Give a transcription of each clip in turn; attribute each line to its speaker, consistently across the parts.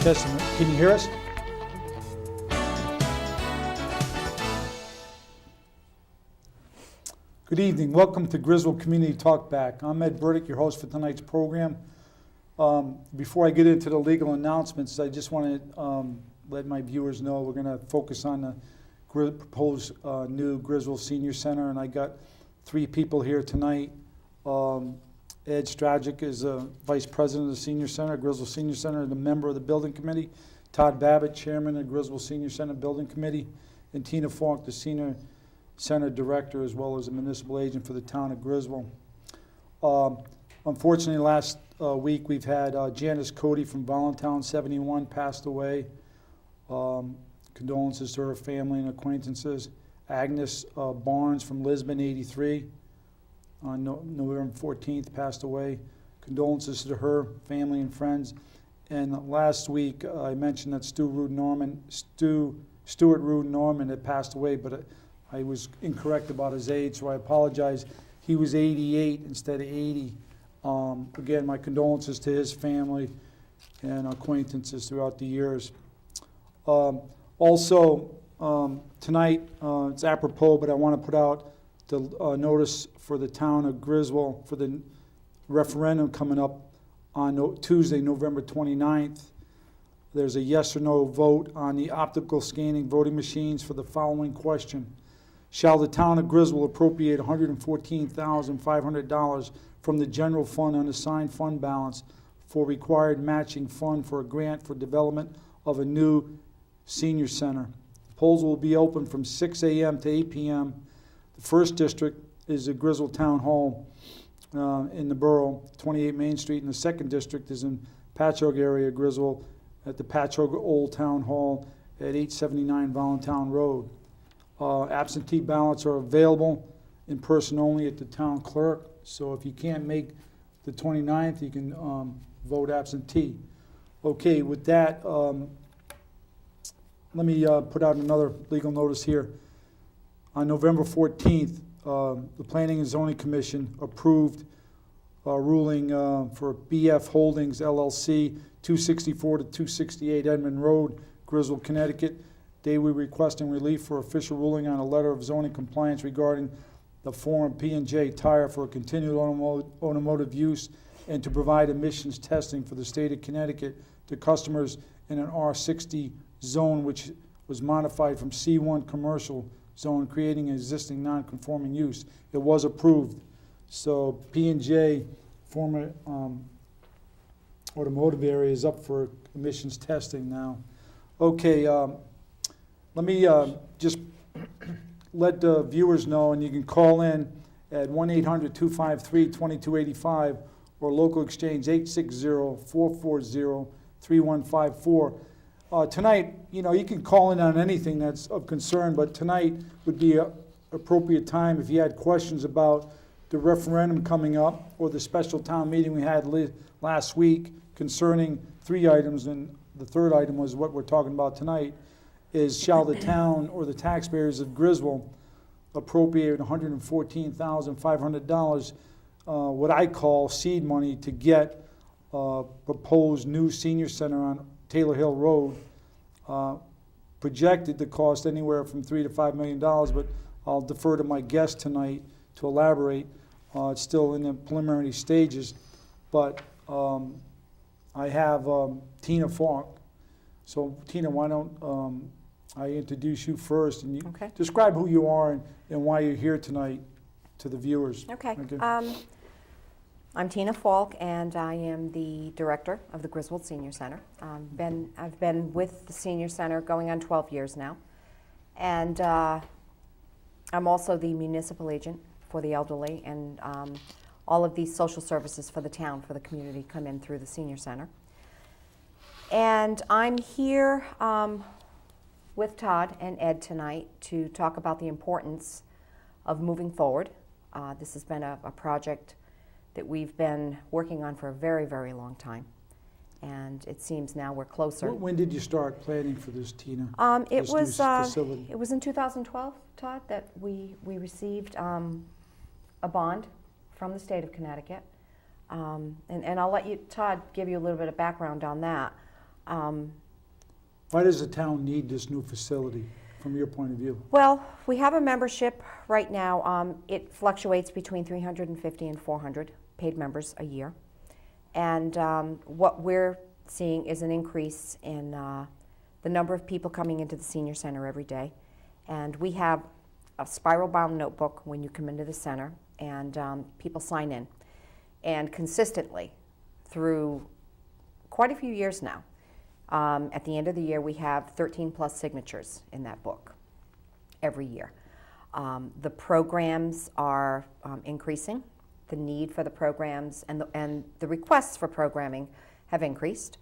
Speaker 1: Testing. Can you hear us? Good evening. Welcome to Griswold Community Talkback. I'm Ed Berdick, your host for tonight's program. Before I get into the legal announcements, I just want to let my viewers know we're going to focus on the proposed new Griswold Senior Center, and I got three people here tonight. Ed Stragic is Vice President of the Senior Center, Griswold Senior Center, and a member of the Building Committee. Todd Babbitt, Chairman of Griswold Senior Center Building Committee, and Tina Falk, the Senior Center Director, as well as a municipal agent for the town of Griswold. Unfortunately, last week we've had Janice Cody from Voluntown 71 passed away. Condolences to her family and acquaintances. Agnes Barnes from Lisbon 83 on November 14th passed away. Condolences to her family and friends. And last week I mentioned that Stuart Rude Norman had passed away, but I was incorrect about his age, so I apologize. He was 88 instead of 80. Again, my condolences to his family and acquaintances throughout the years. Also, tonight, it's apropos, but I want to put out the notice for the town of Griswold for the referendum coming up on Tuesday, November 29th. There's a yes or no vote on the optical scanning voting machines for the following question. Shall the town of Griswold appropriate $114,500 from the general fund unassigned fund balance for required matching fund for a grant for development of a new senior center? The polls will be open from 6 a.m. to 8 p.m. The first district is the Griswold Town Hall in the borough, 28 Main Street, and the second district is in Patchogue area, Griswold, at the Patchogue Old Town Hall at 879 Voluntown Road. Absentee ballots are available in person only at the town clerk, so if you can't make the 29th, you can vote absentee. Okay, with that, let me put out another legal notice here. On November 14th, the Planning and Zoning Commission approved a ruling for BF Holdings LLC, 264 to 268 Edmond Road, Griswold, Connecticut. They were requesting relief for official ruling on a letter of zoning compliance regarding the former P&J Tire for a continued automotive use and to provide emissions testing for the state of Connecticut to customers in an R60 zone, which was modified from C1 commercial zone, creating an existing non-conforming use. It was approved. So P&J, former automotive area, is up for emissions testing now. Okay, let me just let the viewers know, and you can call in at 1-800-253-2285 or local exchange 860-440-3154. Tonight, you know, you can call in on anything that's of concern, but tonight would be an appropriate time if you had questions about the referendum coming up or the special town meeting we had last week concerning three items, and the third item was what we're talking about tonight, is shall the town or the taxpayers of Griswold appropriate $114,500, what I call seed money, to get proposed new senior center on Taylor Hill Road, projected to cost anywhere from $3 to $5 million, but I'll defer to my guest tonight to elaborate. It's still in the preliminary stages, but I have Tina Falk. So Tina, why don't I introduce you first, and you describe who you are and why you're here tonight to the viewers.
Speaker 2: Okay. I'm Tina Falk, and I am the director of the Griswold Senior Center. I've been with the Senior Center going on 12 years now, and I'm also the municipal agent for the elderly, and all of these social services for the town, for the community, come in through the Senior Center. And I'm here with Todd and Ed tonight to talk about the importance of moving forward. This has been a project that we've been working on for a very, very long time. And it seems now we're closer.
Speaker 1: When did you start planning for this, Tina?
Speaker 2: It was in 2012, Todd, that we received a bond from the state of Connecticut. And I'll let you, Todd, give you a little bit of background on that.
Speaker 1: Why does the town need this new facility, from your point of view?
Speaker 2: Well, we have a membership right now. It fluctuates between 350 and 400 paid members a year. And what we're seeing is an increase in the number of people coming into the senior center every day. And we have a spiral-bound notebook when you come into the center, and people sign in. And consistently, through quite a few years now, at the end of the year, we have 13 plus signatures in that book every year. The programs are increasing. The need for the programs and the requests for programming have increased.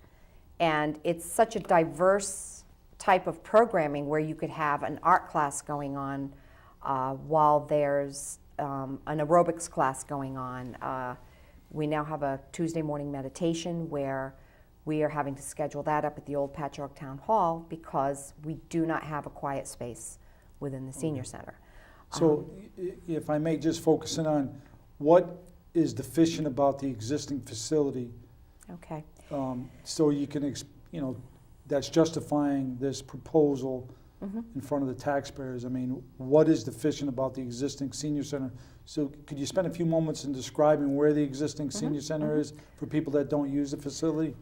Speaker 2: And it's such a diverse type of programming where you could have an art class going on while there's an aerobics class going on. We now have a Tuesday morning meditation where we are having to schedule that up at the old Patchogue Town Hall because we do not have a quiet space within the senior center.
Speaker 1: So if I may just focus in on what is deficient about the existing facility,
Speaker 2: Okay.
Speaker 1: so you can, that's justifying this proposal in front of the taxpayers. I mean, what is deficient about the existing senior center? So could you spend a few moments in describing where the existing senior center is for people that don't use the facility?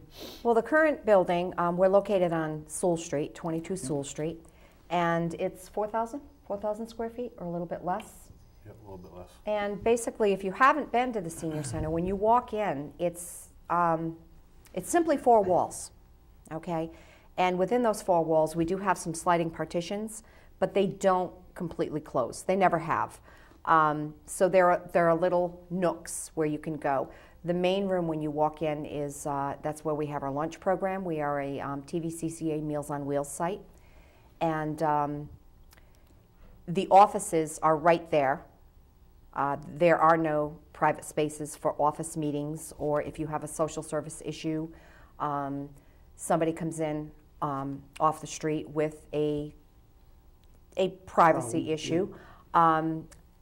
Speaker 2: Well, the current building, we're located on Sewell Street, 22 Sewell Street, and it's 4,000 square feet or a little bit less.
Speaker 3: Yep, a little bit less.
Speaker 2: And basically, if you haven't been to the senior center, when you walk in, it's simply 4 walls, okay? And within those 4 walls, we do have some sliding partitions, but they don't completely close. They never have. So there are little nooks where you can go. The main room when you walk in is, that's where we have our lunch program. We are a TVCCA Meals on Wheels site. And the offices are right there. There are no private spaces for office meetings, or if you have a social service issue, somebody comes in off the street with a privacy issue.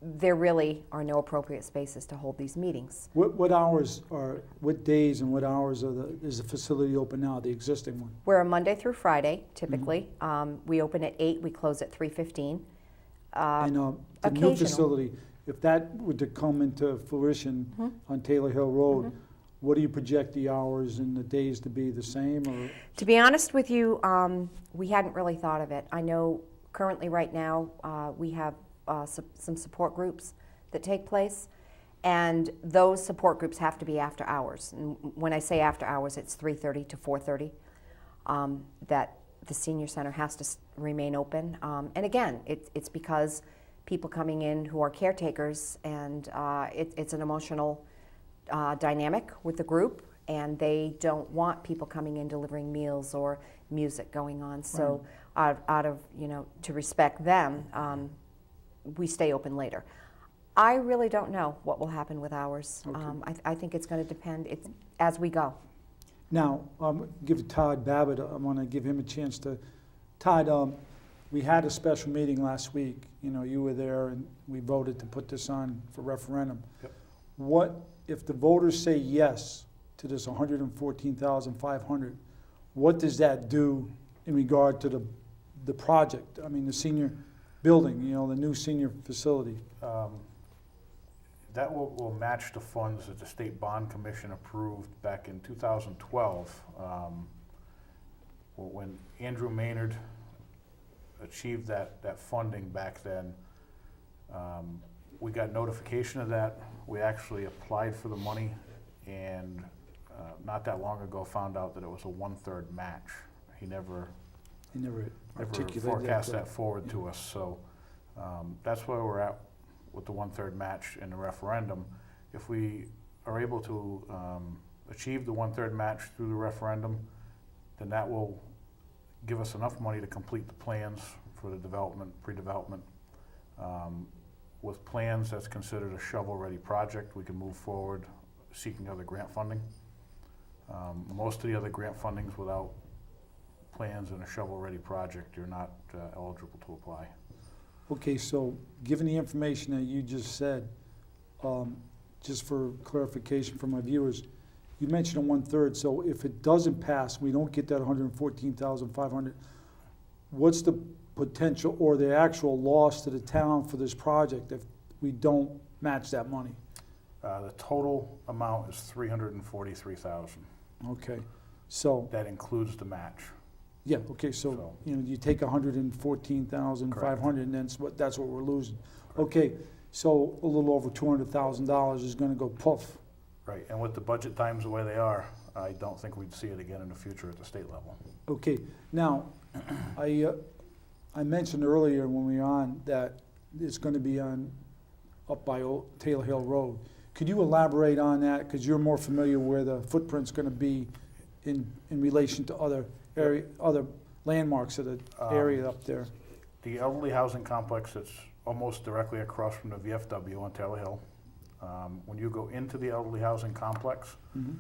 Speaker 2: There really are no appropriate spaces to hold these meetings.
Speaker 1: What days and what hours is the facility open now, the existing one?
Speaker 2: We're a Monday through Friday, typically. We open at 8, we close at 3:15.
Speaker 1: And the new facility, if that were to come into fruition on Taylor Hill Road, what do you project the hours and the days to be the same? Or?
Speaker 2: To be honest with you, we hadn't really thought of it. I know currently right now we have some support groups that take place, and those support groups have to be after hours. And when I say after hours, it's 3:30 to 4:30 that the senior center has to remain open. And again, it's because people coming in who are caretakers, and it's an emotional dynamic with the group, and they don't want people coming in delivering meals or music going on. So out of, to respect them, we stay open later. I really don't know what will happen with hours. Okay. I think it's going to depend as we go.
Speaker 1: Now, give Todd Babbitt, I want to give him a chance to. Todd, we had a special meeting last week. You were there, and we voted to put this on for referendum.
Speaker 3: Yep.
Speaker 1: What if the voters say yes to this 114,500? What does that do in regard to the project? I mean, the senior building, the new senior facility.
Speaker 3: That will match the funds that the State Bond Commission approved back in 2012. When Andrew Maynard achieved that funding back then, we got notification of that. We actually applied for the money, and not that long ago found out that it was a 1/3 match. He never forecast that forward to us. So that's where we're at with the 1/3 match in the referendum. If we are able to achieve the 1/3 match through the referendum, then that will give us enough money to complete the plans for the pre-development. With plans, that's considered a shovel-ready project. We can move forward seeking other grant funding. Most of the other grant fundings without plans and a shovel-ready project, you're not eligible to apply.
Speaker 1: Okay, so given the information that you just said, just for clarification for my viewers, you mentioned a 1/3, so if it doesn't pass, we don't get that 114,500, what's the potential or the actual loss to the town for this project if we don't match that money?
Speaker 3: The total amount is $343,000.
Speaker 1: Okay, so,
Speaker 3: That includes the match.
Speaker 1: yeah, okay, so, you know, you take 114,500 and that's what we're losing. Okay, so a little over $200,000 is gonna go poof.
Speaker 3: Right, and with the budget times the way they are, I don't think we'd see it again in the future at the state level.
Speaker 1: Okay, now, I mentioned earlier when we were on that it's gonna be up by Taylor Hill Road. Could you elaborate on that, because you're more familiar where the footprint's gonna be in relation to other landmarks of the area up there?
Speaker 3: The elderly housing complex that's almost directly across from the VFW on Taylor Hill. When you go into the elderly housing complex,
Speaker 1: Mhm.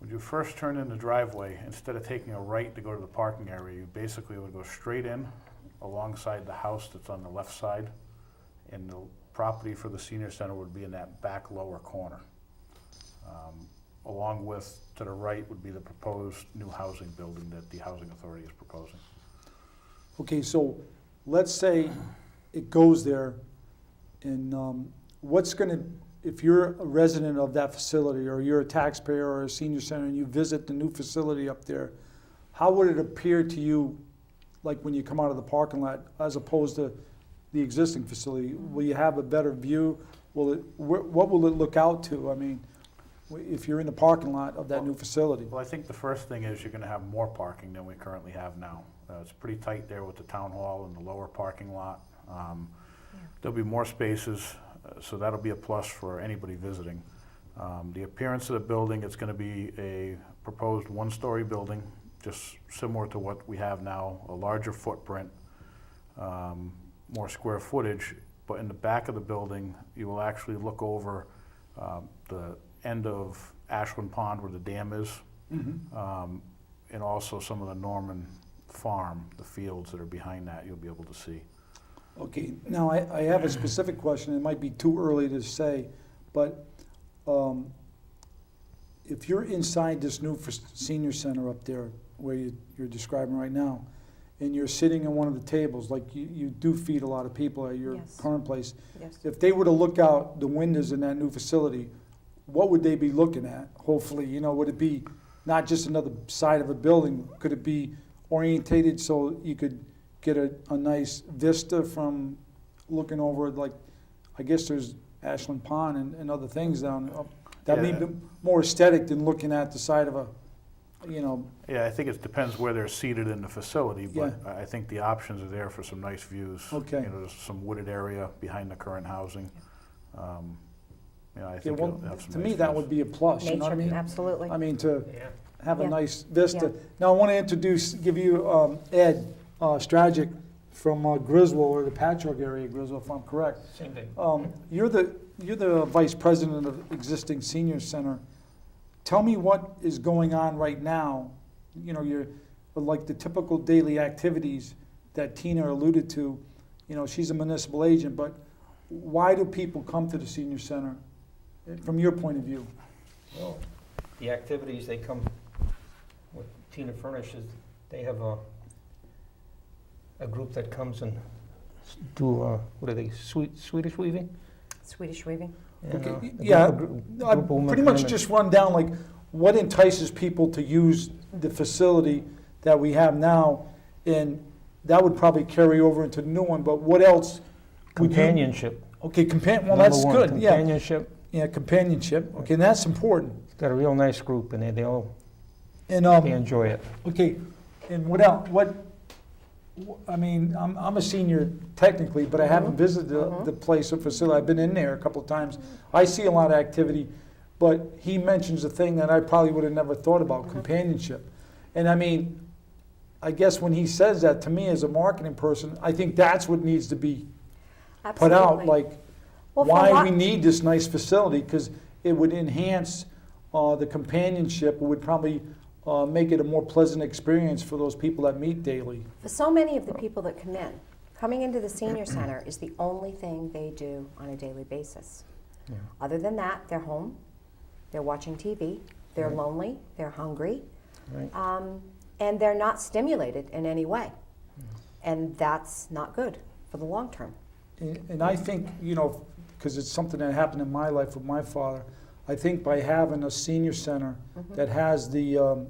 Speaker 3: when you first turn in the driveway, instead of taking a right to go to the parking area, you basically would go straight in alongside the house that's on the left side, and the property for the senior center would be in that back lower corner. Along with, to the right, would be the proposed new housing building that the Housing Authority is proposing.
Speaker 1: Okay, so let's say it goes there, and what's gonna, if you're a resident of that facility, or you're a taxpayer or a senior center, and you visit the new facility up there, how would it appear to you, like when you come out of the parking lot, as opposed to the existing facility? Will you have a better view? What will it look out to? I mean, if you're in the parking lot of that new facility?
Speaker 3: Well, I think the first thing is you're gonna have more parking than we currently have now. It's pretty tight there with the town hall and the lower parking lot. There'll be more spaces, so that'll be a plus for anybody visiting. The appearance of the building, it's gonna be a proposed one-story building, just similar to what we have now, a larger footprint, more square footage, but in the back of the building, you will actually look over the end of Ashland Pond where the dam is, and also some of the Norman Farm, the fields that are behind that, you'll be able to see.
Speaker 1: Okay, now I have a specific question. It might be too early to say, but if you're inside this new senior center up there where you're describing right now, and you're sitting at one of the tables, like you do feed a lot of people at your
Speaker 2: Yes.
Speaker 1: current place,
Speaker 2: Yes.
Speaker 1: if they were to look out the windows in that new facility, what would they be looking at? Hopefully, you know, would it be not just another side of a building? Could it be orientated so you could get a nice vista from looking over, like, I guess there's Ashland Pond and other things down there. That'd
Speaker 3: Yeah.
Speaker 1: be more aesthetic than looking at the side of a, you know.
Speaker 3: Yeah, I think it depends where they're seated in the facility, but
Speaker 1: Yeah.
Speaker 3: I think the options are there for some nice views.
Speaker 1: Okay.
Speaker 3: You know, there's some wooded area behind the current housing. You know, I
Speaker 1: Yeah,
Speaker 3: think
Speaker 1: well,
Speaker 3: it'll have some
Speaker 1: to
Speaker 3: nice
Speaker 1: me, that
Speaker 3: views.
Speaker 1: would be a plus, you know what I
Speaker 2: Nature,
Speaker 1: mean?
Speaker 2: absolutely.
Speaker 1: I mean, to
Speaker 4: Yeah.
Speaker 1: have a
Speaker 2: Yeah.
Speaker 1: nice vista.
Speaker 2: Yeah.
Speaker 1: Now, I want to give you Ed Stragic from Griswold, or the Patchogue area of Griswold, if I'm correct.
Speaker 4: Same thing.
Speaker 1: You're the vice president of existing senior center. Tell me what is going on right now. You know, you're like the typical daily activities that Tina alluded to. You know, she's a municipal agent, but why do people come to the senior center, from your point of view?
Speaker 4: Well, the activities, they come, what Tina furnishes, they have a group that comes and do, what are they, Swedish weaving?
Speaker 2: Swedish weaving.
Speaker 4: And,
Speaker 1: Okay,
Speaker 4: a
Speaker 1: yeah,
Speaker 4: group
Speaker 1: I
Speaker 4: of women
Speaker 1: pretty much
Speaker 4: come in.
Speaker 1: just run down, like, what entices people to use the facility that we have now, and that would probably carry over into the new one, but what else? would you-
Speaker 4: Companionship.
Speaker 1: Okay, well,
Speaker 4: Number
Speaker 1: that's
Speaker 4: one,
Speaker 1: good, yeah,
Speaker 4: Companionship.
Speaker 1: yeah, companionship, okay, and that's important.
Speaker 4: Got a real nice group, and they all,
Speaker 1: And,
Speaker 4: they enjoy it.
Speaker 1: okay, and what else, I mean, I'm a senior technically, but I haven't visited the place or facility. I've been in there a couple of times. I see a lot of activity, but he mentions a thing that I probably would have never thought about, companionship. And I mean, I guess when he says that, to me as a marketing person, I think that's what needs to be put out,
Speaker 2: Absolutely.
Speaker 1: like,
Speaker 2: Well, for
Speaker 1: why
Speaker 2: what-
Speaker 1: we need this nice facility, because it would enhance the companionship. It would probably make it a more pleasant experience for those people that meet daily.
Speaker 2: For so many of the people that come in, coming into the senior center is the only thing they do on a daily basis.
Speaker 4: Yeah.
Speaker 2: Other than that, they're home, they're watching TV, They're
Speaker 4: Right.
Speaker 2: lonely, they're hungry,
Speaker 4: Right.
Speaker 2: and they're not stimulated in any way. And that's not good for the long term.
Speaker 1: And I think, because it's something that happened in my life with my father, I think by having a senior center that has the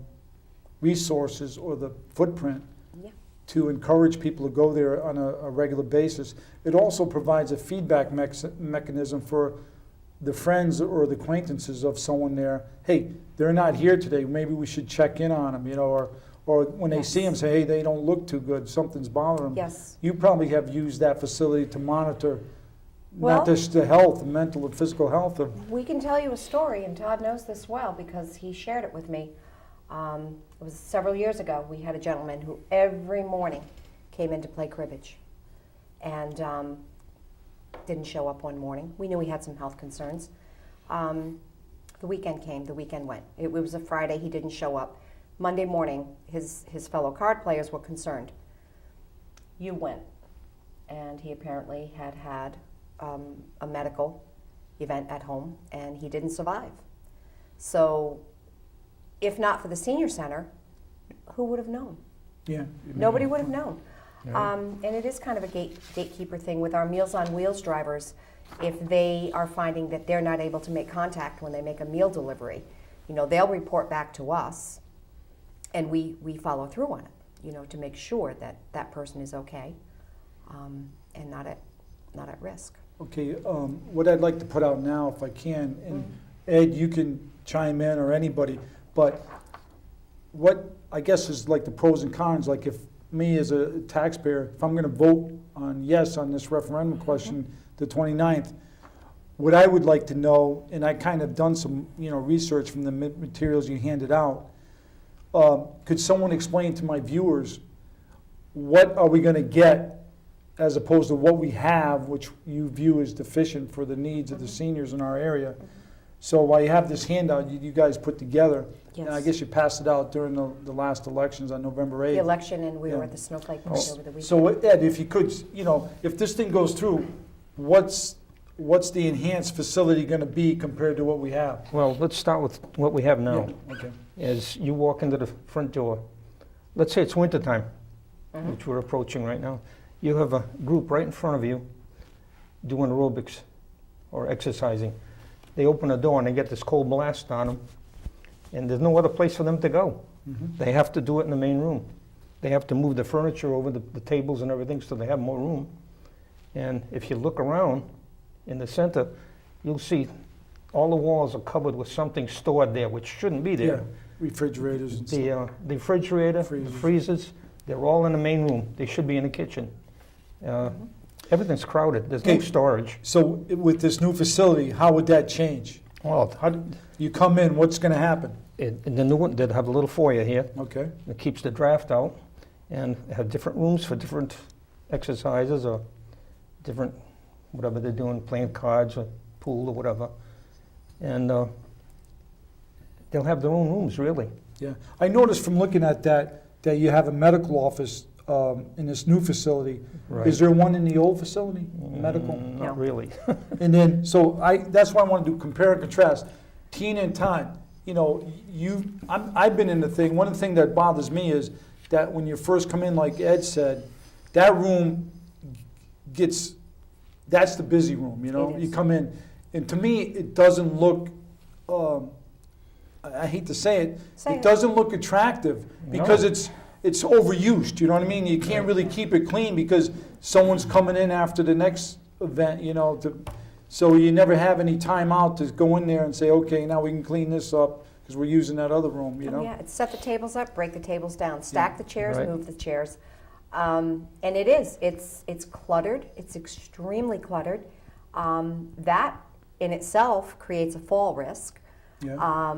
Speaker 1: resources or the footprint
Speaker 2: Yeah.
Speaker 1: to encourage people to go there on a regular basis, it also provides a feedback mechanism for the friends or the acquaintances of someone there. Hey, they're not here today. Maybe we should check in on them, or when they
Speaker 2: Yes.
Speaker 1: see them, say, hey, they don't look too good. Something's bothering them.
Speaker 2: Yes.
Speaker 1: You probably have used that facility to monitor
Speaker 2: Well-
Speaker 1: not just the health, mental and physical health of.
Speaker 2: We can tell you a story, and Todd knows this well because he shared it with me. It was several years ago. We had a gentleman who every morning came in to play cribbage, and didn't show up one morning. We knew he had some health concerns. The weekend came, the weekend went. It was a Friday, he didn't show up. Monday morning, his fellow card players were concerned. You went, and he apparently had a medical event at home, and he didn't survive. So, if not for the senior center, who would have known?
Speaker 1: Yeah.
Speaker 2: Nobody would have known.
Speaker 4: Right.
Speaker 2: And it is kind of a gatekeeper thing with our Meals on Wheels drivers. If they are finding that they're not able to make contact when they make a meal delivery, they'll report back to us, and we follow through on it, to make sure that that person is okay and not at risk.
Speaker 1: Okay, what I'd like to put out now, if I can, and Ed, you can chime in or anybody, but what I guess is like the pros and cons, like if me as a taxpayer, if I'm going to vote on yes on this referendum question the 29th, what I would like to know, and I kind of done some research from the materials you handed out, could someone explain to my viewers what are we going to get as opposed to what we have, which you view as deficient for the needs of the seniors in our area? So while you have this handout you guys put together, and I
Speaker 2: Yes.
Speaker 1: guess you passed it out during the last elections on November 8th.
Speaker 2: The election, and we
Speaker 1: Yeah.
Speaker 2: were at the Snowflake Parade over the weekend.
Speaker 1: So Ed, if you could, if this thing goes through, what's the enhanced facility going to be compared to what we have?
Speaker 4: Well, let's start with what we have now.
Speaker 1: Yeah, okay.
Speaker 4: As you walk into the front door, let's say it's wintertime, which we're approaching right now, you have a group right in front of you doing aerobics or exercising. They open the door and they get this cold blast on them, and there's no other place for them to go. They have to do it in the main room. They have to move the furniture over the tables and everything so they have more room. And if you look around in the center, you'll see all the walls are covered with something stored there, which shouldn't be
Speaker 1: Yeah,
Speaker 4: there.
Speaker 1: refrigerators and stuff.
Speaker 4: The refrigerator, the
Speaker 1: Freezers.
Speaker 4: freezers, they're all in the main room. They should be in the kitchen. Everything's crowded. There's no
Speaker 1: Okay.
Speaker 4: storage.
Speaker 1: So with this new facility, how would that change?
Speaker 4: Well,
Speaker 1: How do you come in, what's going to happen?
Speaker 4: in the new one, they'd have a little foyer here
Speaker 1: Okay,
Speaker 4: that keeps the draft out, and have different rooms for different exercises or different, whatever they're doing, playing cards or pool or whatever. And they'll have their own rooms, really.
Speaker 1: yeah. I noticed from looking at that you have a medical office in this new facility.
Speaker 4: Right.
Speaker 1: Is there one in the old facility, medical?
Speaker 4: Not
Speaker 2: No.
Speaker 4: really.
Speaker 1: And then, so that's why I want to do compare and contrast. Tina and Todd, I've been in the thing, one of the things that bothers me is that when you first come in, like Ed said, that room that's the busy room,
Speaker 2: It
Speaker 1: You
Speaker 2: is.
Speaker 1: come in, and to me, it doesn't look, I hate to say it,
Speaker 2: Say
Speaker 1: it
Speaker 2: it.
Speaker 1: doesn't look attractive because it's overused, you know what I mean? You can't really keep it clean because someone's coming in after the next event, so you never have any time out to go in there and say, okay, now we can clean this up because we're using that other room,
Speaker 2: Oh, yeah, it's set the tables up, break the tables down, stack the chairs,
Speaker 4: Right.
Speaker 2: move the chairs. And it's cluttered, it's extremely cluttered. That in itself creates a fall risk.
Speaker 1: Yeah.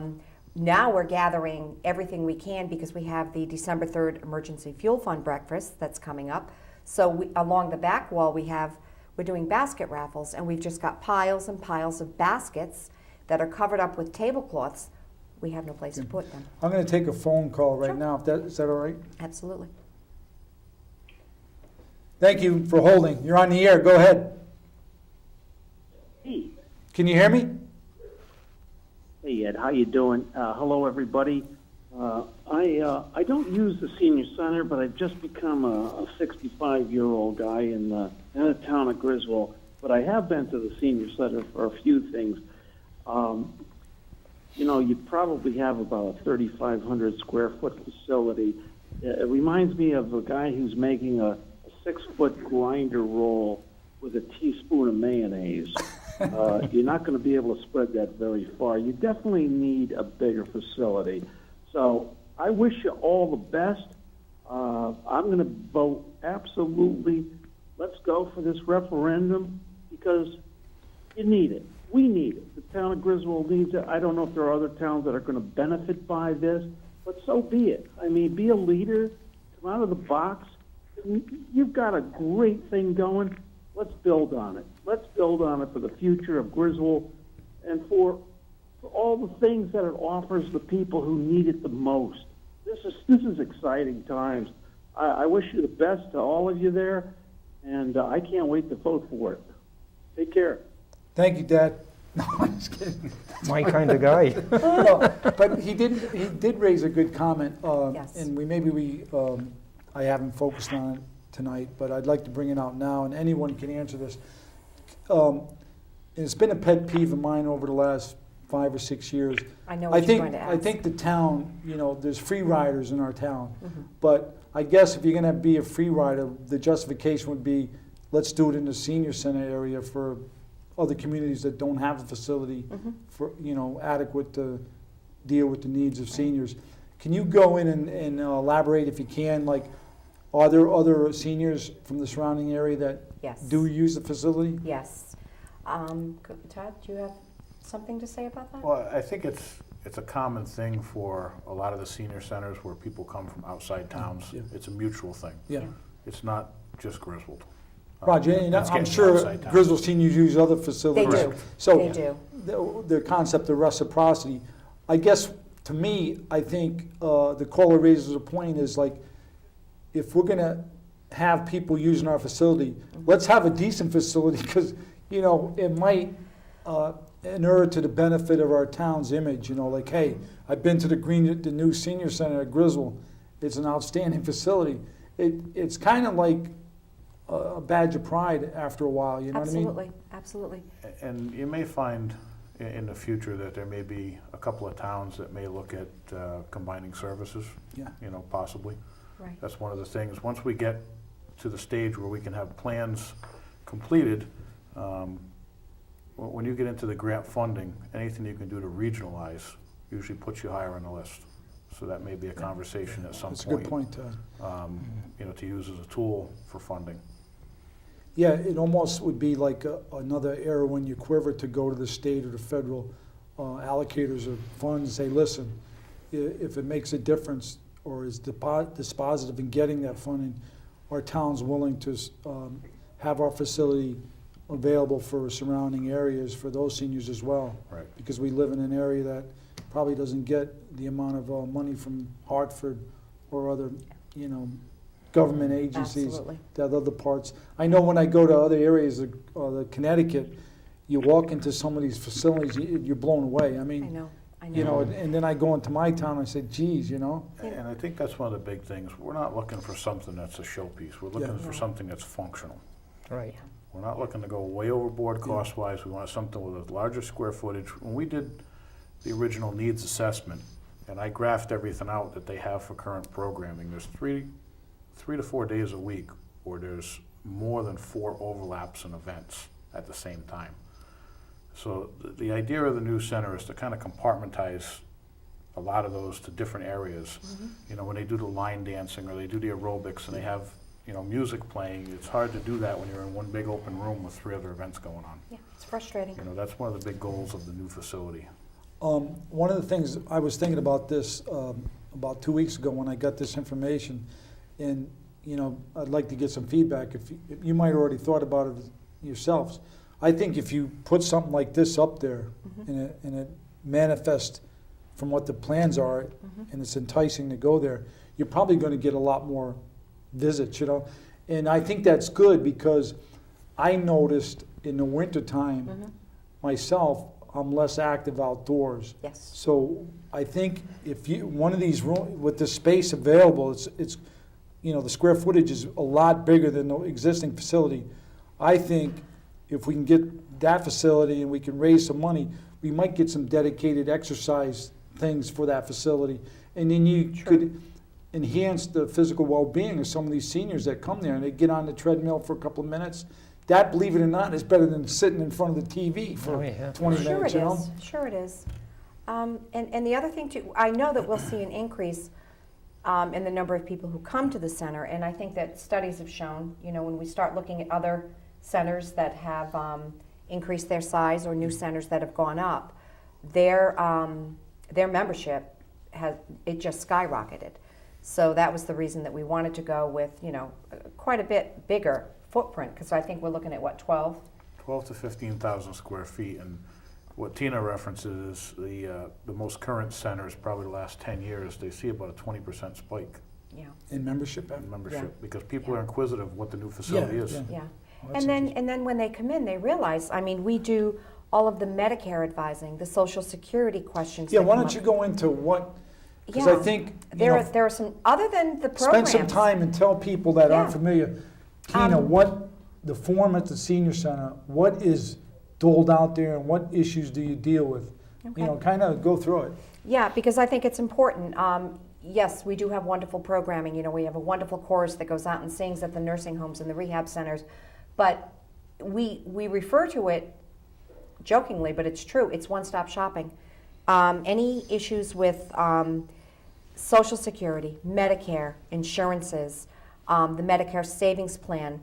Speaker 2: Now we're gathering everything we can because we have the December 3rd Emergency Fuel Fund breakfast that's coming up. So along the back wall we're doing basket raffles, and we've just got piles and piles of baskets that are covered up with tablecloths. We have no place to put them.
Speaker 1: I'm going to take a phone call right
Speaker 2: Sure.
Speaker 1: now. Is that all right?
Speaker 2: Absolutely.
Speaker 1: Thank you for holding. You're on the air. Go ahead.
Speaker 5: Hey,
Speaker 1: Can you hear me?
Speaker 5: Hey Ed, how you doing? Hello everybody. I don't use the senior center, but I've just become a 65-year-old guy in the town of Griswold. But I have been to the senior center for a few things. You know, you probably have about a 3,500 square foot facility. It reminds me of a guy who's making a 6-foot grinder roll with a teaspoon of mayonnaise. You're not going to be able to spread that very far. You definitely need a bigger facility. So I wish you all the best. I'm going to vote absolutely. Let's go for this referendum because you need it. We need it. The town of Griswold needs it. I don't know if there are other towns that are going to benefit by this, but so be it. I mean, be a leader. Come out of the box. You've got a great thing going. Let's build on it. Let's build on it for the future of Griswold and for all the things that it offers the people who need it the most. This is exciting times. I wish you the best to all of you there, and I can't wait to vote for it. Take care.
Speaker 1: Thank you, Dad. No, I'm just kidding.
Speaker 4: My kind of guy.
Speaker 1: No, but he did raise a good comment.
Speaker 2: Yes.
Speaker 1: And I haven't focused on it tonight, but I'd like to bring it out now, and anyone can answer this. And it's been a pet peeve of mine over the last 5 or 6 years.
Speaker 2: I know what you're going to ask.
Speaker 1: I think the town, there's free riders in our town, but I guess if you're going to be a free rider, the justification would be, let's do it in the senior center area for other communities that don't have a facility for adequate to deal with the needs of seniors. Can you go in and elaborate if you can? Like, are there other seniors from the surrounding area that
Speaker 2: Yes.
Speaker 1: do use the facility?
Speaker 2: Yes. Todd, do you have something to say about that?
Speaker 3: Well, I think it's a common thing for a lot of the senior centers where people come from outside towns.
Speaker 1: Yeah.
Speaker 3: It's a mutual thing.
Speaker 1: Yeah.
Speaker 3: It's not just Griswold.
Speaker 1: Roger, and
Speaker 3: It's
Speaker 1: I'm
Speaker 3: getting
Speaker 1: sure
Speaker 3: outside town.
Speaker 1: Griswold seniors use other
Speaker 2: They
Speaker 1: facilities.
Speaker 2: do.
Speaker 1: So
Speaker 2: They do.
Speaker 1: the concept of reciprocity, I guess, to me, I think the caller raises a point is like, if we're going to have people using our facility, let's have a decent facility because, it might inure to the benefit of our town's image. Like, hey, I've been to the new senior center at Griswold. It's an outstanding facility. It's kind of like a badge of pride after a while, you know what I mean?
Speaker 2: Absolutely. Absolutely.
Speaker 3: And you may find in the future that there may be a couple of towns that may look at combining services,
Speaker 1: Yeah.
Speaker 3: Possibly.
Speaker 2: Right.
Speaker 3: That's one of the things. Once we get to the stage where we can have plans completed, when you get into the grant funding, anything you can do to regionalize usually puts you higher on the list. So that may be a conversation at some
Speaker 1: That's a
Speaker 3: point.
Speaker 1: good point, Todd.
Speaker 3: To use as a tool for funding.
Speaker 1: Yeah, it almost would be like another arrow in your quiver to go to the state or the federal allocators of funds and say, listen, if it makes a difference or is dispositive in getting that funding, our town's willing to have our facility available for surrounding areas for those seniors as well.
Speaker 3: Right.
Speaker 1: Because we live in an area that probably doesn't get the amount of money from Hartford or other, government agencies.
Speaker 2: Absolutely.
Speaker 1: That other parts. I know when I go to other areas of Connecticut, you walk into some of these facilities, you're blown away. I
Speaker 2: I
Speaker 1: mean,
Speaker 2: know. I know.
Speaker 1: and then I go into my town and I say, geez,
Speaker 3: And I think that's one of the big things. We're not looking for something that's a showpiece. We're looking
Speaker 1: Yeah.
Speaker 3: for
Speaker 2: No.
Speaker 3: something that's functional.
Speaker 4: Right.
Speaker 3: We're not looking to go way overboard cost-wise. We want something with a larger square footage. When we did the original needs assessment, and I graphed everything out that they have for current programming, there's three to 4 days a week where there's more than 4 overlaps in events at the same time. So the idea of the new center is to kind of compartmentize a lot of those to different areas. When they do the line dancing or they do the aerobics and they have music playing, it's hard to do that when you're in one big open room with 3 other events going on.
Speaker 2: Yeah, it's frustrating.
Speaker 3: That's one of the big goals of the new facility.
Speaker 1: one of the things I was thinking about this about 2 weeks ago when I got this information, and I'd like to get some feedback. If you might have already thought about it yourselves. I think if you put something like this up there and it manifests from what the plans are, and it's enticing to go there, you're probably going to get a lot more visits, And I think that's good because I noticed in the wintertime myself, I'm less active outdoors.
Speaker 2: Yes.
Speaker 1: So I think if you, one of these, with the space available, it's, you know, the square footage is a lot bigger than the existing facility. I think if we can get that facility and we can raise some money, we might get some dedicated exercise things for that facility. And then you could enhance the physical well-being of some of these seniors that come there and they get on the treadmill for a couple of minutes. That, believe it or not, is better than sitting in front of the TV for 20
Speaker 2: Sure
Speaker 1: minutes,
Speaker 2: it
Speaker 1: you know?
Speaker 2: is. Sure it is. And the other thing too, I know that we'll see an increase in the number of people who come to the center, and I think that studies have shown, you know, when we start looking at other centers that have increased their size or new centers that have gone up, their membership it just skyrocketed. So that was the reason that we wanted to go with, you know, quite a bit bigger footprint, because I think we're looking at what, 12
Speaker 3: to 15,000 square feet, and what Tina references is the most current centers, probably the last 10 years, they see about a 20% spike
Speaker 2: Yeah.
Speaker 1: In membership?
Speaker 3: in membership,
Speaker 2: Yeah.
Speaker 3: because people are inquisitive what the new facility is.
Speaker 1: yeah.
Speaker 2: Yeah.
Speaker 1: Well, that's
Speaker 2: And then when they come in, they realize, I mean, we do all of the Medicare advising, the Social Security questions.
Speaker 1: Yeah,
Speaker 2: that
Speaker 1: why
Speaker 2: come
Speaker 1: don't you
Speaker 2: up.
Speaker 1: go into what, because I
Speaker 2: Yeah.
Speaker 1: think, you
Speaker 2: There
Speaker 1: know,
Speaker 2: are some, other than the programs.
Speaker 1: spend some time and tell people that aren't
Speaker 2: Yeah.
Speaker 1: familiar, Tina,
Speaker 2: Um,
Speaker 1: what the form at the senior center, what is doled out there and what issues do you deal with?
Speaker 2: Okay.
Speaker 1: You know, kind of go through it.
Speaker 2: Yeah, because I think it's important. Yes, we do have wonderful programming. You know, we have a wonderful chorus that goes out and sings at the nursing homes and the rehab centers. But we refer to it jokingly, but it's true. It's one-stop shopping. Any issues with Social Security, Medicare, insurances, the Medicare Savings Plan,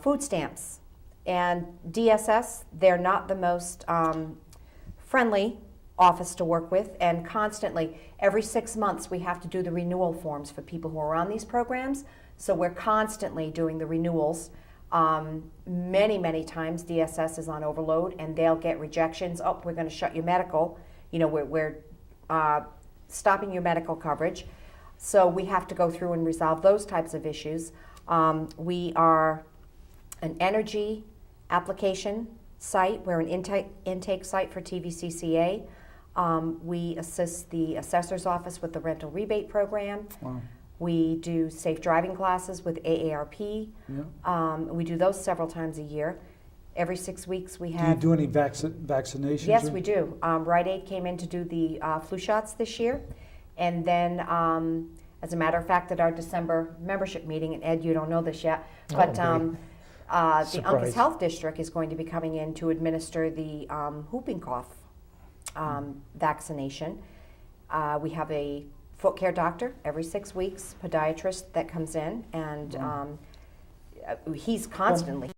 Speaker 2: food stamps, and DSS, they're not the most friendly office to work with, and constantly, every 6 months, we have to do the renewal forms for people who are on these programs. So we're constantly doing the renewals. Many times DSS is on overload and they'll get rejections. Oh, we're going to shut your medical. You know, we're stopping your medical coverage. So we have to go through and resolve those types of issues. We are an energy application site. We're an intake site for TVCCA. We assist the assessor's office with the rental rebate program.
Speaker 1: Wow.
Speaker 2: We do safe driving classes with AARP.
Speaker 1: Yeah.
Speaker 2: We do those several times a year. Every 6 weeks we
Speaker 1: Do you
Speaker 2: have.
Speaker 1: do any vaccinations?
Speaker 2: Yes,
Speaker 1: or-
Speaker 2: we do. Rite Aid came in to do the flu shots this year. And then, as a matter of fact, at our December membership meeting, and Ed, you don't know this yet, but
Speaker 4: great.
Speaker 2: the Uncas
Speaker 4: Surprise.
Speaker 2: Health District is going to be coming in to administer the whooping cough vaccination. We have a foot care doctor every 6 weeks, podiatrist that comes in, and he's constantly